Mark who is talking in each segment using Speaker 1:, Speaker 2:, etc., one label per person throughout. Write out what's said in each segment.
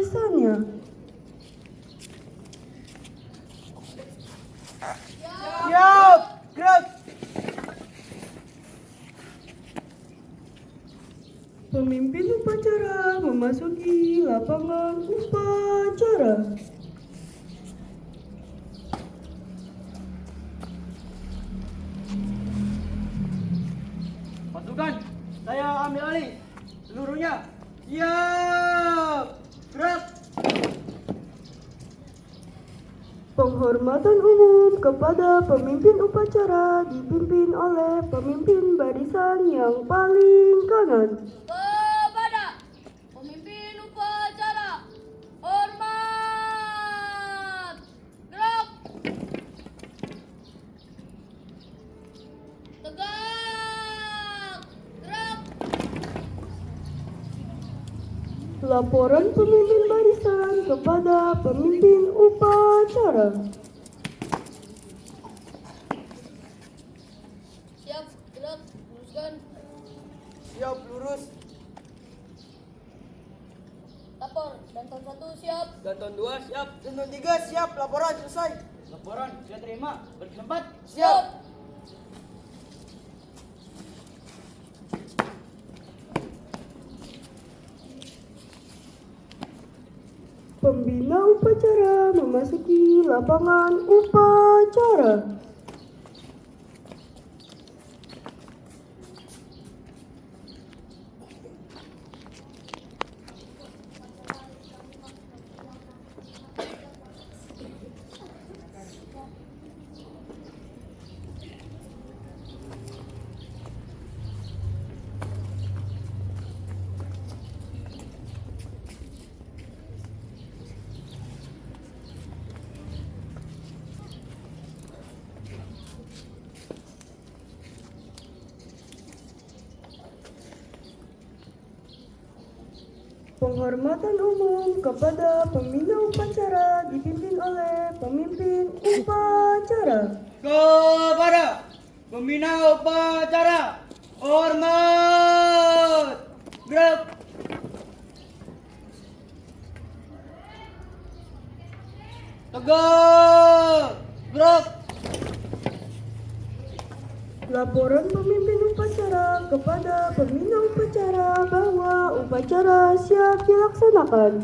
Speaker 1: barisannya.
Speaker 2: Siap, gerak.
Speaker 1: Pemimpin upacara memasuki lapangan upacara.
Speaker 2: Pasukan, saya ambil alih. Seluruhnya, siap, gerak.
Speaker 1: Penghormatan umum kepada pemimpin upacara dipimpin oleh pemimpin barisan yang paling kanan.
Speaker 3: Kepada pemimpin upacara, hormat, gerak, tegak, gerak.
Speaker 1: Laporan pemimpin barisan kepada pemimpin upacara.
Speaker 3: Siap, gerak, luruskan.
Speaker 2: Siap, lurus.
Speaker 3: Lapor, dan tahun 1 siap.
Speaker 2: Danton 2 siap. Danton 3 siap. Laporan selesai. Laporan sudah terima. Bertempat.
Speaker 3: Siap.
Speaker 1: Pembina upacara memasuki lapangan upacara. Penghormatan umum kepada pembina upacara dipimpin oleh pemimpin upacara.
Speaker 2: Kepada pembina upacara, hormat, gerak. Tegak, gerak.
Speaker 1: Laporan pemimpin upacara kepada pembina upacara bahwa upacara siap dilaksanakan.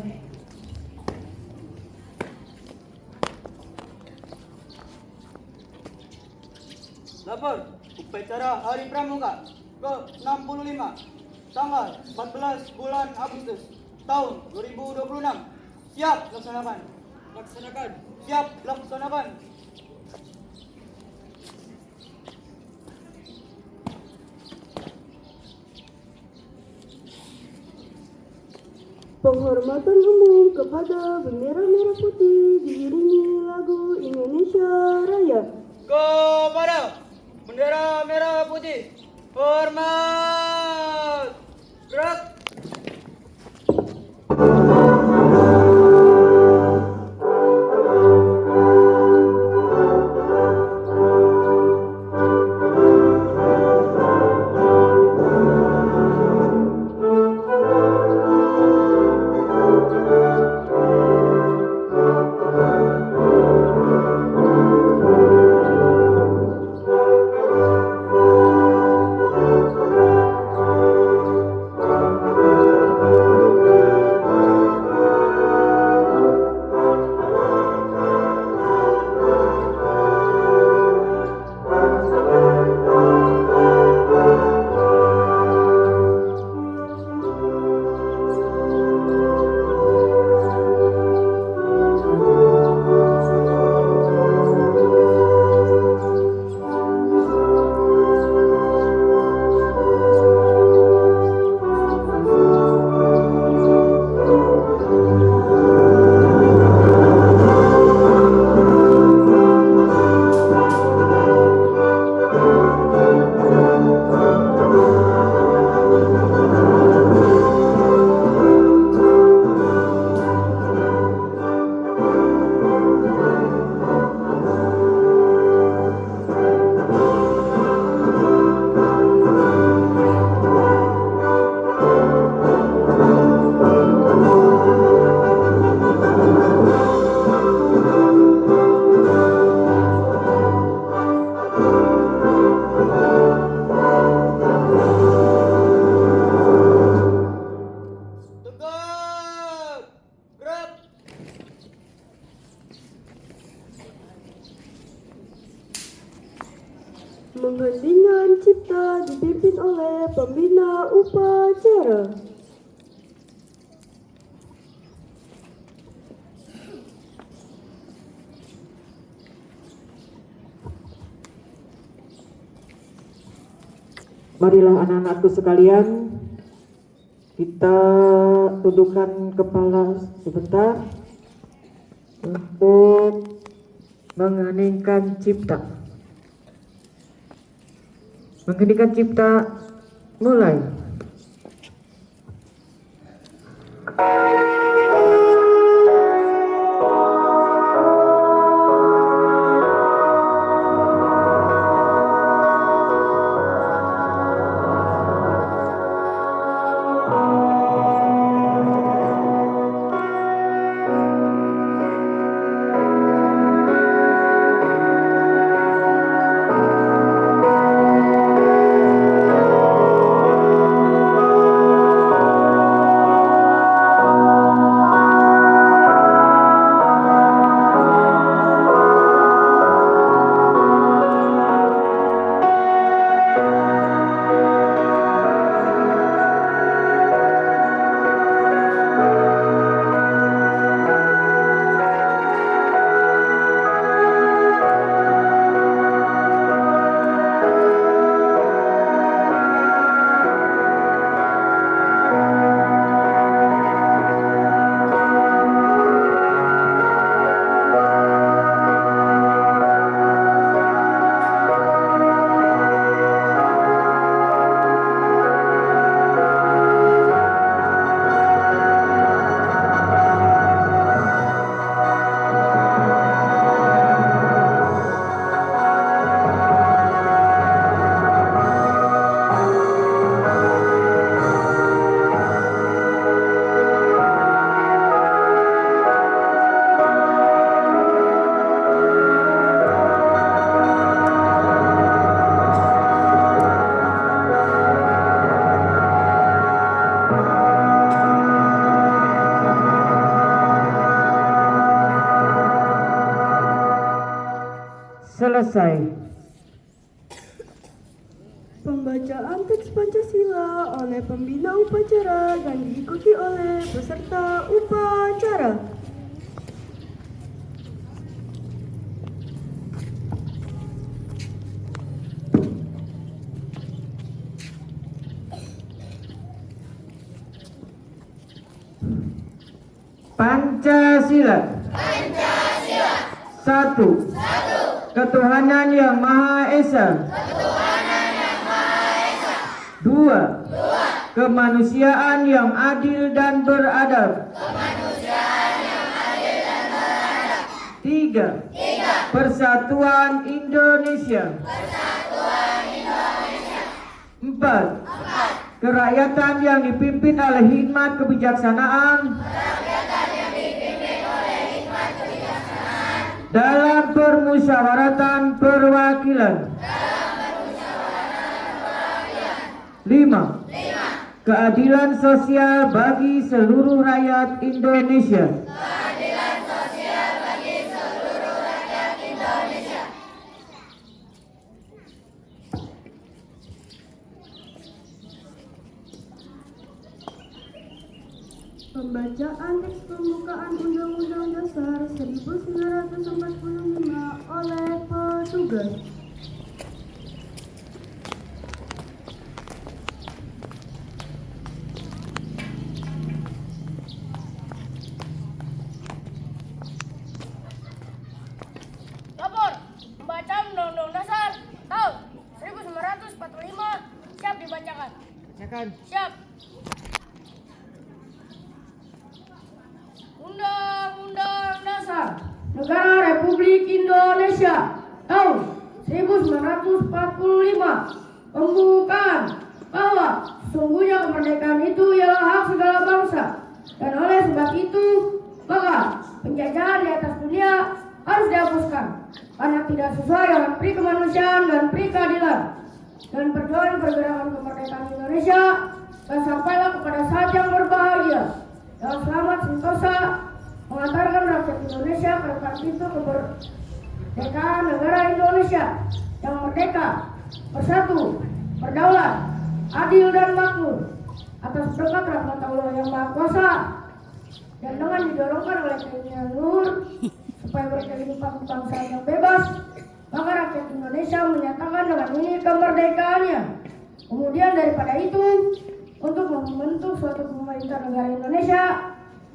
Speaker 2: Lapor upacara Hari Pramuka ke-65 tanggal 14 bulan Agustus tahun 2026. Siap laksanakan. Laksanakan. Siap laksanakan.
Speaker 1: Penghormatan umum kepada bendera merah putih diiringi lagu Indonesia Raya.
Speaker 2: Kepada bendera merah putih, hormat, gerak.
Speaker 1: Penghentingan cipta dipimpin oleh pembina upacara.
Speaker 4: Marilah anak-anakku sekalian, kita tundukkan kepala sebentar untuk mengheningkan cipta. Mengheningkan cipta, mulai. Selesai.
Speaker 1: Pembacaan teks Pancasila oleh pembina upacara dan diikuti oleh peserta upacara.
Speaker 4: Pancasila. Satu. Ketuhanan yang Maha Esa. Dua. Kemanusiaan yang adil dan beradab. Tiga. Persatuan Indonesia. Empat. Kerakyatan yang dipimpin oleh hikmat kebijaksanaan dalam permusyawaratan perwakilan. 5. Keadilan sosial bagi seluruh rakyat Indonesia.
Speaker 1: Pembacaan teks pembukaan Undang-Undang Dasar 1945 oleh petugas.
Speaker 3: Lapor, pembacaan Undang-Undang Dasar tahun 1945 siap dibacakan. Siap. Undang-Undang Dasar Negara Republik Indonesia tahun 1945 pembukaan bahwa sesungguhnya kemerdekaan itu ialah hak segala bangsa, dan oleh sebab itu maka penjajahan di atas dunia harus dihapuskan karena tidak sesuai dengan pri kemanusiaan dan pri keadilan. Dan perjuangan pergerakan kemerdekaan Indonesia dan sampailah kepada saat yang berbahagia dan selamat sentosa mengantarkan rakyat Indonesia ke depan pintu kemerdekaan negara Indonesia yang merdeka, bersatu, berdaulat, adil dan makmur atas berkat rahmat Allah yang Maha Kuasa, dan dengan didorongkan oleh keinginan luhur supaya berkehidupan kebangsaan yang bebas, maka rakyat Indonesia menyatakan dengan ini kemerdekaannya. Kemudian daripada itu, untuk membentuk suatu pemerintah negara Indonesia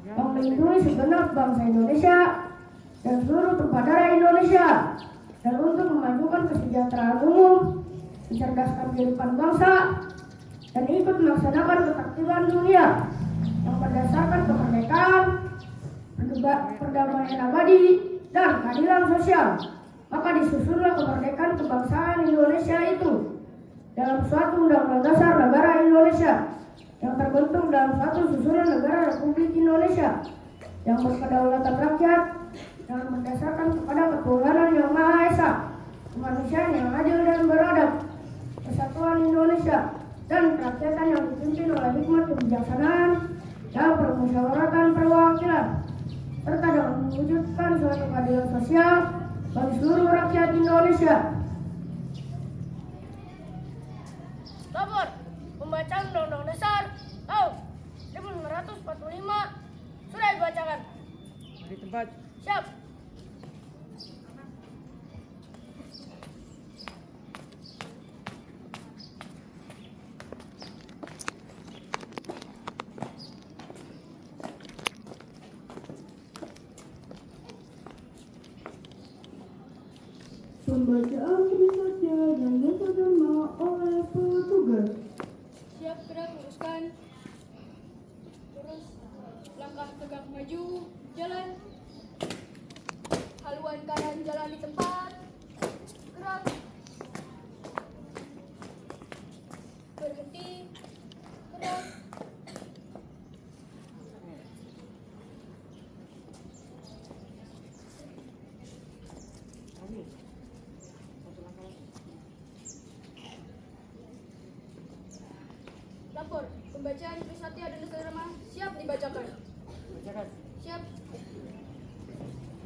Speaker 3: yang melindungi segenap bangsa Indonesia dan seluruh tumpah darah Indonesia, dan untuk memajukan kesejahteraan umum, mencerdaskan kehidupan bangsa, dan ikut melaksanakan ketertiban dunia yang berdasarkan kemerdekaan, perdamaian abadi, dan keadilan sosial. Maka disusunlah kemerdekaan kebangsaan Indonesia itu dalam suatu undang-undang dasar negara Indonesia yang terbentuk dalam suatu susunan negara Republik Indonesia yang berkedaulatan rakyat yang berdasarkan kepada ketuhanan yang Maha Esa, kemanusiaan yang adil dan beradab, kesatuan Indonesia, dan kerakyatan yang dipimpin oleh hikmat kebijaksanaan dan permusyawaratan perwakilan, serta dalam mewujudkan suatu keadilan sosial bagi seluruh rakyat Indonesia. Lapor pembacaan Undang-Undang Dasar tahun 1945 sudah dibacakan.
Speaker 2: Di tempat.
Speaker 3: Siap.
Speaker 1: Pembacaan tulisannya dan nota nama oleh petugas.
Speaker 5: Siap gerak luruskan. Terus langkah tegak maju, jalan. Haluan kanan jalan di tempat. Gerak. Berhenti. Gerak. Lapor, pembacaan Trisatya dan Dharma siap dibacakan. Siap.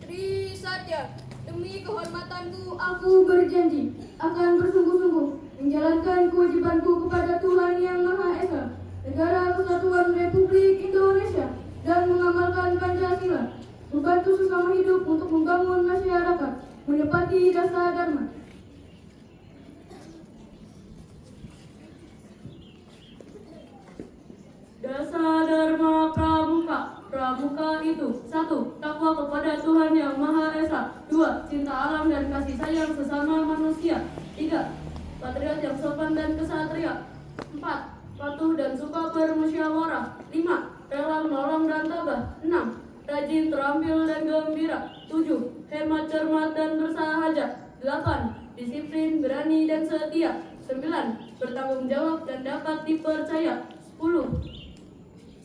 Speaker 5: Trisatya, demi kehormatanku aku berjanji akan bersungguh-sungguh menjalankan kewajibanku kepada Tuhan Yang Maha Esa, Negara Kesatuan Republik Indonesia, dan mengamalkan Pancasila, membantu sesama hidup untuk membangun masyarakat, menepati dasar dharma.
Speaker 6: Dasar Dharma Pramuka. Pramuka itu 1. Takwa kepada Tuhan Yang Maha Esa. 2. Cinta alam dan kasih sayang sesama manusia. 3. Patriot yang sopan dan kesatria. 4. Patuh dan suka bermusyawarah. 5. Rela menolong dan tabah. 6. Rajin, terampil dan gembira. 7. Hemat, cermat dan bersahaja. 8. Disiplin, berani dan setia. 9. Bertanggung jawab dan dapat dipercaya. 10.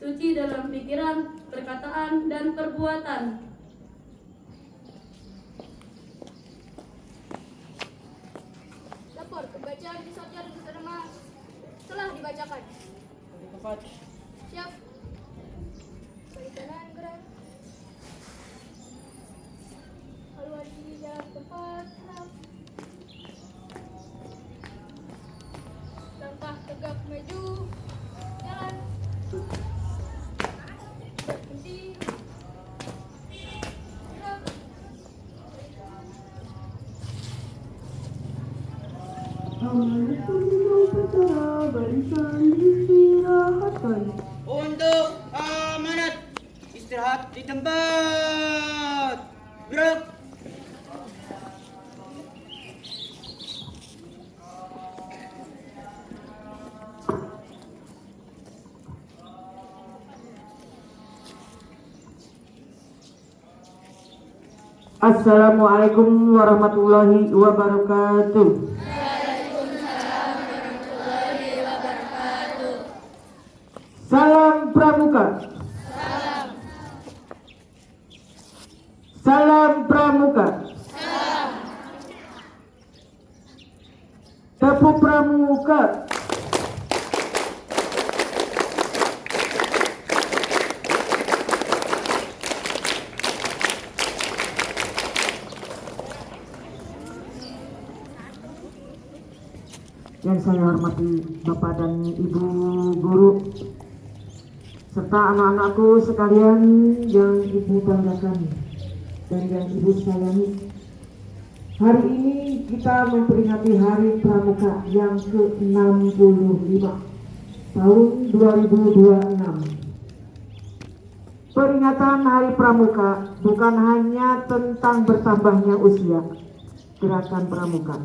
Speaker 6: Suci dalam pikiran, perkataan, dan perbuatan.
Speaker 5: Lapor, pembacaan Trisatya dan Dharma telah dibacakan.
Speaker 2: Di tempat.
Speaker 5: Siap. Balik kanan gerak. Haluan kiri jalan tempat. Gerak. Langkah tegak maju. Jalan. Berhenti. Gerak.
Speaker 1: Amanat pemimpin upacara barisan diistirahatkan.
Speaker 2: Untuk amanat istirahat di tempat. Gerak.
Speaker 4: Assalamualaikum warahmatullahi wabarakatuh. Salam Pramuka. Salam Pramuka. Tepu Pramuka. yang saya hormati Bapak dan Ibu guru, serta anak-anakku sekalian yang Ibu banggakan dan yang Ibu sayangi. Hari ini kita memperingati Hari Pramuka yang ke-65 tahun 2026. Peringatan Hari Pramuka bukan hanya tentang bertambahnya usia gerakan pramuka.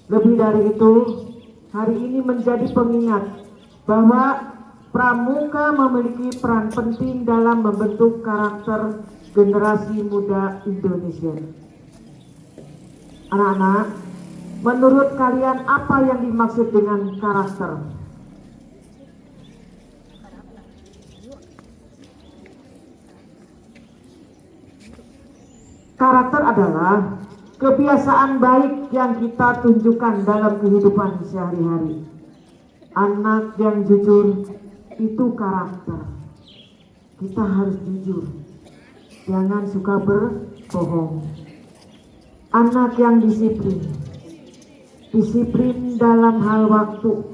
Speaker 4: Lebih dari itu, hari ini menjadi pengingat bahwa pramuka memiliki peran penting dalam membentuk karakter generasi muda Indonesia. Anak-anak, menurut kalian apa yang dimaksud dengan karakter? Karakter adalah kebiasaan baik yang kita tunjukkan dalam kehidupan sehari-hari. Anak yang jujur itu karakter. Kita harus jujur, jangan suka berbohong. Anak yang disiplin, disiplin dalam hal waktu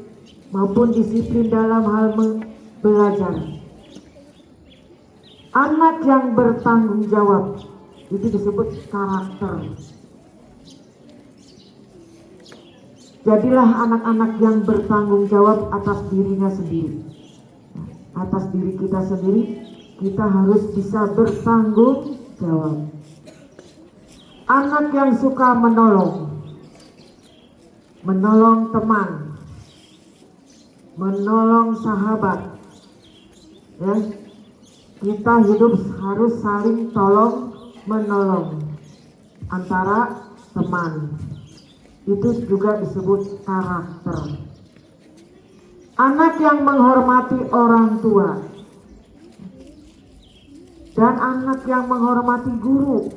Speaker 4: maupun disiplin dalam hal belajar. Anak yang bertanggung jawab, itu disebut karakter. Jadilah anak-anak yang bertanggung jawab atas dirinya sendiri. Atas diri kita sendiri, kita harus bisa bertanggung jawab. Anak yang suka menolong teman, menolong sahabat, ya. Kita hidup harus saling tolong menolong antara teman. Itu juga disebut karakter. Anak yang menghormati orang tua dan anak yang menghormati guru.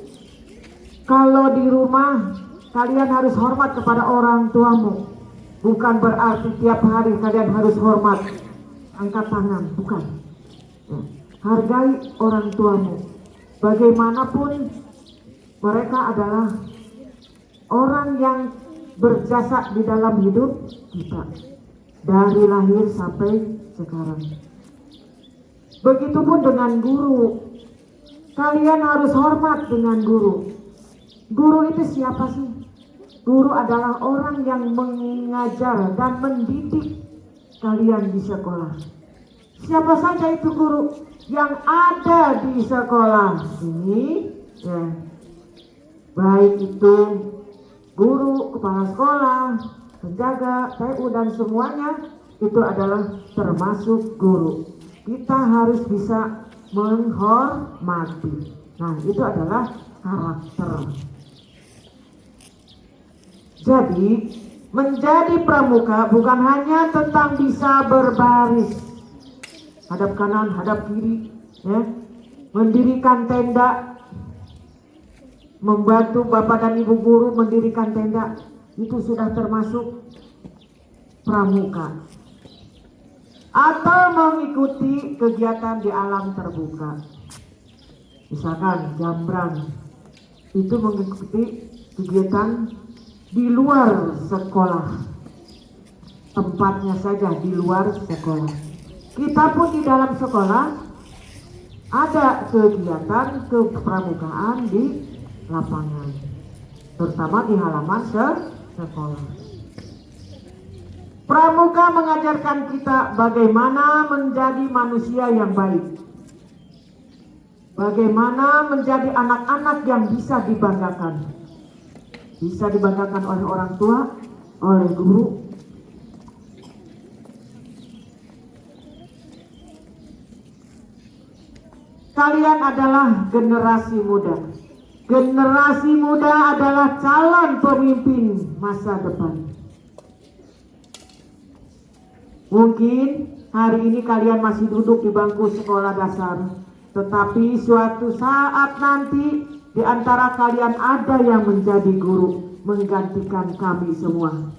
Speaker 4: Kalau di rumah kalian harus hormat kepada orang tuamu, bukan berarti tiap hari kalian harus hormat, angkat tangan, bukan. Hargai orang tuamu. Bagaimanapun mereka adalah orang yang berjasa di dalam hidup kita dari lahir sampai sekarang. Begitupun dengan guru. Kalian harus hormat dengan guru. Guru itu siapa sih? Guru adalah orang yang mengajar dan mendidik kalian di sekolah. Siapa saja itu guru yang ada di sekolah ini, ya. Baik itu guru, kepala sekolah, penjaga, TU dan semuanya itu adalah termasuk guru. Kita harus bisa menghormati. Nah, itu adalah karakter. Jadi, menjadi pramuka bukan hanya tentang bisa berbaris, hadap kanan, hadap kiri, ya, mendirikan tenda, membantu Bapak dan Ibu guru mendirikan tenda, itu sudah termasuk pramuka. Atau mengikuti kegiatan di alam terbuka, misalkan jambran, itu mengikuti kegiatan di luar sekolah, tempatnya saja di luar sekolah. Kita pun di dalam sekolah ada kegiatan kepramukaan di lapangan, terutama di halaman sekolah. Pramuka mengajarkan kita bagaimana menjadi manusia yang baik, bagaimana menjadi anak-anak yang bisa dibanggakan oleh orang tua, oleh guru. Kalian adalah generasi muda. Generasi muda adalah calon pemimpin masa depan. Mungkin hari ini kalian masih duduk di bangku sekolah dasar, tetapi suatu saat nanti di antara kalian ada yang menjadi guru, menggantikan kami semua.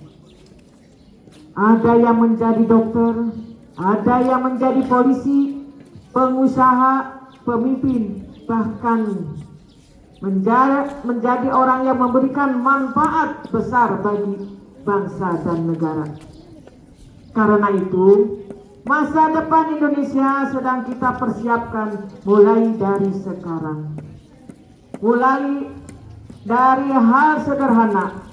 Speaker 4: Ada yang menjadi dokter, ada yang menjadi polisi, pengusaha, pemimpin, bahkan menjadi orang yang memberikan manfaat besar bagi bangsa dan negara. Karena itu, masa depan Indonesia sedang kita persiapkan mulai dari sekarang. Mulai dari hal sederhana.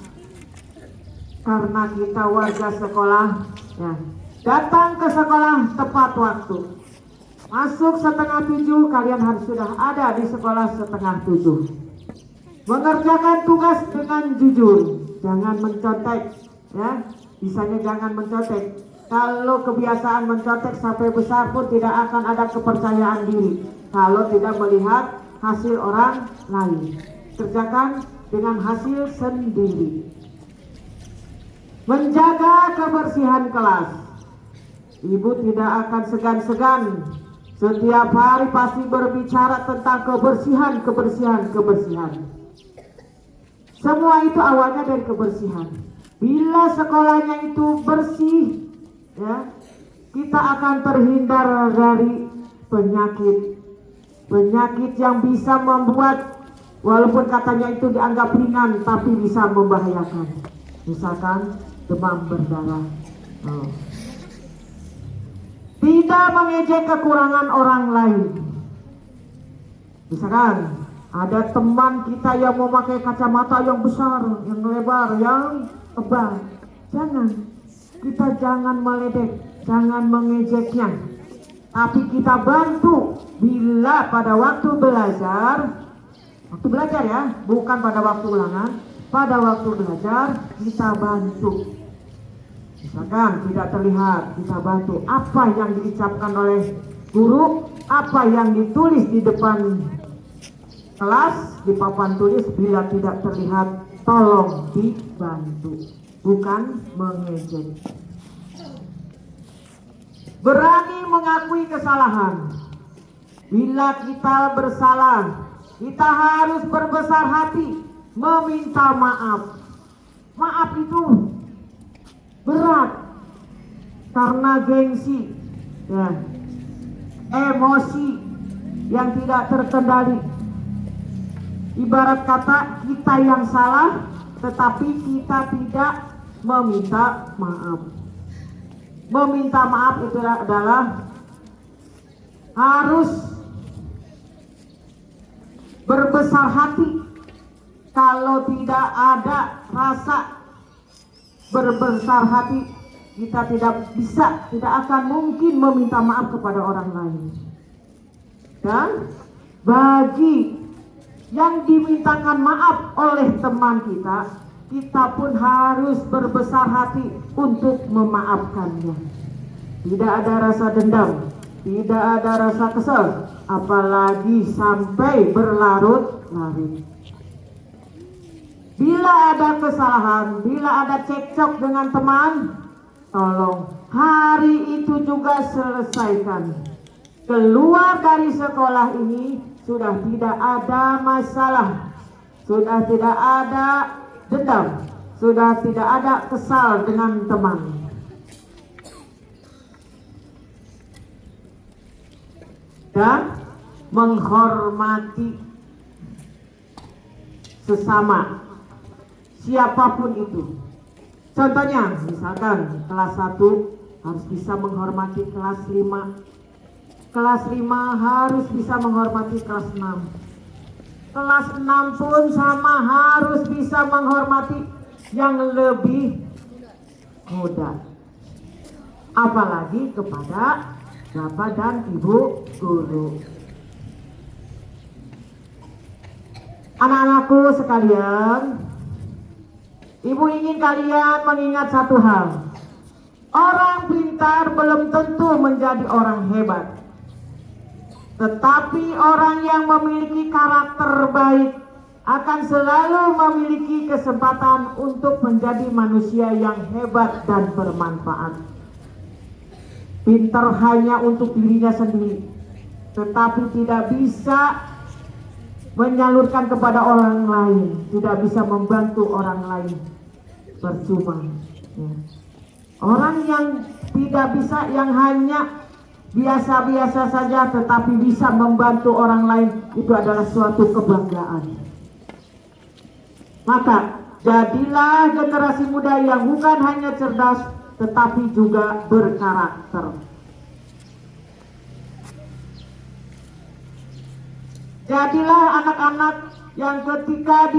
Speaker 4: Karena kita warga sekolah, ya, datang ke sekolah tepat waktu. Masuk 6:30, kalian harus sudah ada di sekolah 6:30. Mengerjakan tugas dengan jujur, jangan mencontek, ya. Bisanya jangan mencontek. Kalau kebiasaan mencontek sampai besar pun tidak akan ada kepercayaan diri kalau tidak melihat hasil orang lain. Kerjakan dengan hasil sendiri. Menjaga kebersihan kelas. Ibu tidak akan segan-segan setiap hari pasti berbicara tentang kebersihan. Semua itu awalnya dari kebersihan. Bila sekolahnya itu bersih, ya, kita akan terhindar dari penyakit yang bisa membuat, walaupun katanya itu dianggap ringan, tapi bisa membahayakan. Misalkan demam berdarah. Tidak mengejek kekurangan orang lain. Misalkan ada teman kita yang memakai kacamata yang besar, yang lebar, yang tebal. Kita jangan meledek, jangan mengejeknya. Tapi kita bantu bila pada waktu belajar ya, bukan pada waktu ulangan, pada waktu belajar kita bantu. Misalkan tidak terlihat, kita bantu apa yang diucapkan oleh guru, apa yang ditulis di depan kelas, di papan tulis, bila tidak terlihat tolong dibantu, bukan mengejek. Berani mengakui kesalahan. Bila kita bersalah, kita harus berbesar hati meminta maaf. Maaf itu berat karena gengsi, ya, emosi yang tidak terkendali. Ibarat kata kita yang salah, tetapi kita tidak meminta maaf. Meminta maaf itu adalah harus berbesar hati. Kalau tidak ada rasa berbesar hati, kita tidak akan mungkin meminta maaf kepada orang lain. Dan bagi yang dimintakan maaf oleh teman kita, kita pun harus berbesar hati untuk memaafkannya. Tidak ada rasa dendam, tidak ada rasa kesal, apalagi sampai berlarut-larut. Bila ada kesalahan, bila ada cekcok dengan teman, tolong hari itu juga selesaikan. Keluar dari sekolah ini sudah tidak ada masalah, sudah tidak ada dendam, sudah tidak ada kesal dengan teman. Dan menghormati sesama, siapapun itu. Contohnya, misalkan kelas 1 harus bisa menghormati kelas 5. Kelas 5 harus bisa menghormati kelas 6. Kelas 6 pun sama, harus bisa menghormati yang lebih muda. Apalagi kepada Bapak dan Ibu guru. Anak-anakku sekalian, Ibu ingin kalian mengingat satu hal. Orang pintar belum tentu menjadi orang hebat. Tetapi orang yang memiliki karakter baik akan selalu memiliki kesempatan untuk menjadi manusia yang hebat dan bermanfaat. Pintar hanya untuk dirinya sendiri, tetapi tidak bisa menyalurkan kepada orang lain, tidak bisa membantu orang lain, percuma. Ya. Orang yang tidak bisa, yang hanya biasa-biasa saja tetapi bisa membantu orang lain, itu adalah suatu kebanggaan. Maka jadilah generasi muda yang bukan hanya cerdas tetapi juga berkarakter. Jadilah anak-anak yang ketika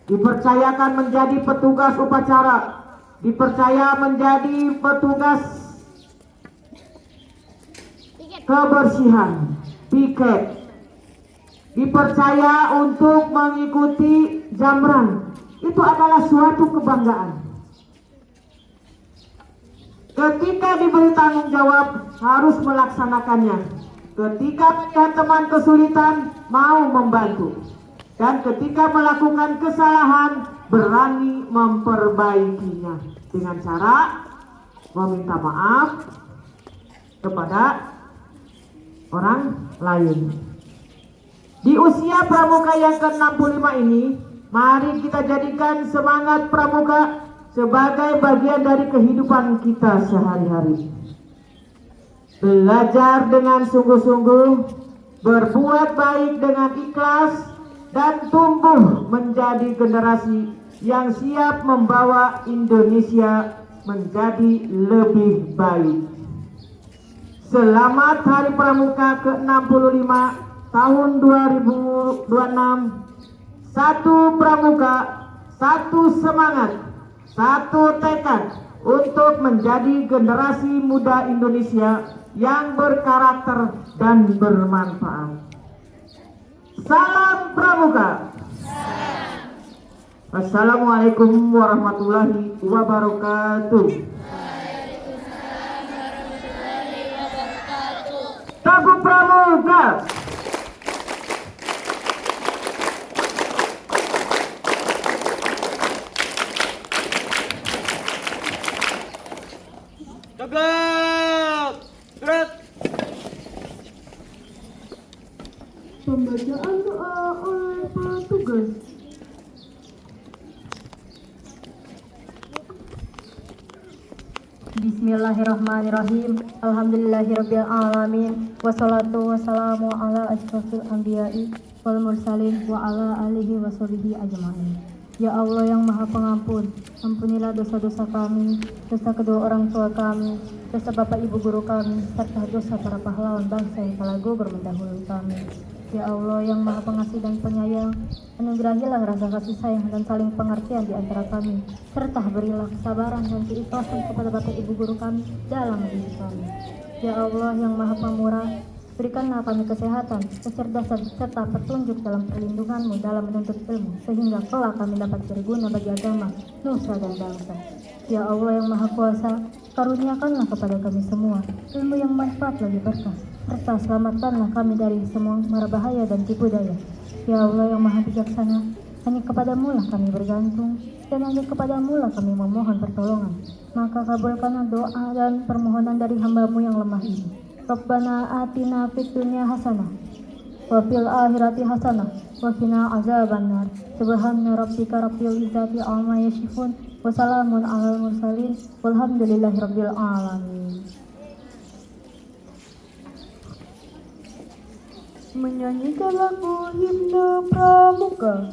Speaker 4: dipercayakan menjadi petugas upacara, dipercaya menjadi petugas kebersihan, piket, dipercaya untuk mengikuti jamran, itu adalah suatu kebanggaan. Ketika diberi tanggung jawab harus melaksanakannya. Ketika melihat teman kesulitan mau membantu. Dan ketika melakukan kesalahan berani memperbaikinya dengan cara meminta maaf kepada orang lain. Di usia pramuka yang ke-65 ini, mari kita jadikan semangat pramuka sebagai bagian dari kehidupan kita sehari-hari. Belajar dengan sungguh-sungguh, berbuat baik dengan ikhlas, dan tumbuh menjadi generasi yang siap membawa Indonesia menjadi lebih baik. Selamat Hari Pramuka ke-65 tahun 2026. Satu pramuka, satu semangat, satu tekad untuk menjadi generasi muda Indonesia yang berkarakter dan bermanfaat. Salam Pramuka. Assalamualaikum warahmatullahi wabarakatuh. Teguh Pramuka.
Speaker 2: Tegak! Gerak!
Speaker 1: Pembacaan doa oleh petugas.
Speaker 7: Bismillahirrahmanirrahim. Alhamdulillahirabbil alamin. Wassalatu wassalamu ala asyrofil anbiya'i wal mursalin wa ala alihi washabihi ajma'in. Ya Allah yang Maha Pengampun, ampunilah dosa-dosa kami, dosa kedua orang tua kami, dosa bapak ibu guru kami, serta dosa para pahlawan bangsa yang telah gugur mendahului kami. Ya Allah yang Maha Pengasih dan Penyayang, anugerahilah rasa kasih sayang dan saling pengertian di antara kami, serta berilah kesabaran dan keikhlasan kepada bapak ibu guru kami dalam mendidik kami. Ya Allah yang Maha Pemurah, berikanlah kami kesehatan, kecerdasan, serta petunjuk dalam perlindungan-Mu dalam menuntut ilmu, sehingga kelak kami dapat berguna bagi agama, nusa dan bangsa. Ya Allah yang Maha Kuasa, karuniakanlah kepada kami semua ilmu yang manfaat bagi berkah, serta selamatkanlah kami dari semua mara bahaya dan tipu daya. Ya Allah yang Maha Bijaksana, hanya kepadamu lah kami bergantung, dan hanya kepadamu lah kami memohon pertolongan. Maka kabulkanlah doa dan permohonan dari hamba-Mu yang lemah ini. Rabbana atina fid dunya hasanah wa fil akhirati hasanah wa qina azabannar. Subhana rabbika rabbil izzati amma yasifun wa salamun alal mursalin walhamdulillahi rabbil alamin.
Speaker 1: Menyanyikan lagu himne pramuka.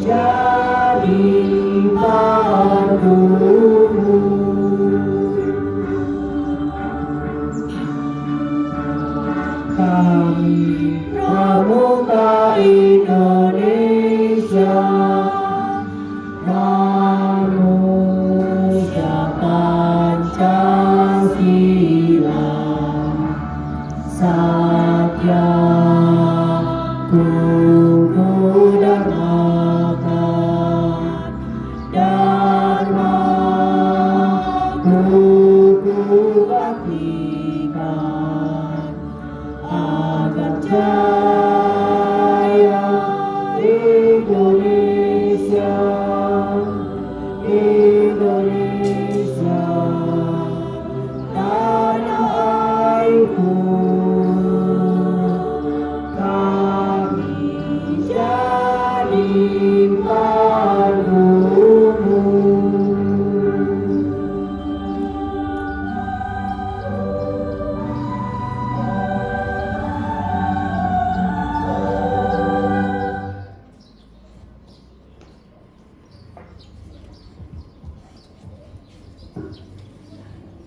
Speaker 4: Jadi padamu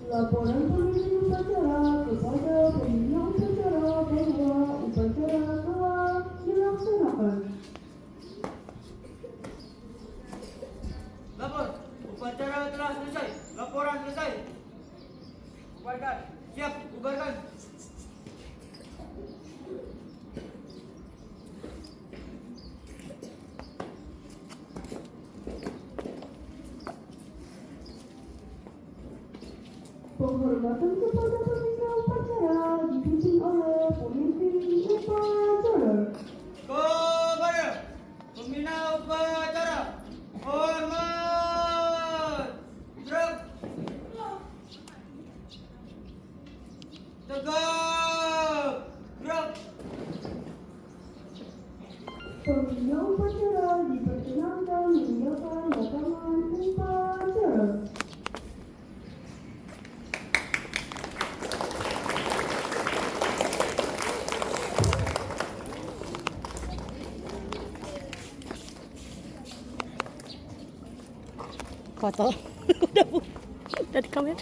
Speaker 1: Laporan pemimpin upacara kepada pembina upacara bahwa upacara telah dilaksanakan.
Speaker 2: Lapor, upacara telah selesai. Laporan selesai. Bubarkan. Siap, bubarkan.
Speaker 1: Penghormatan kepada pembina upacara dipimpin oleh pemimpin upacara.
Speaker 2: Kepada pembina upacara, hormat. Gerak. Tegak. Gerak.
Speaker 1: Pembina upacara diperkenankan meninggalkan lapangan upacara.
Speaker 8: Kotor. Udah di kamera.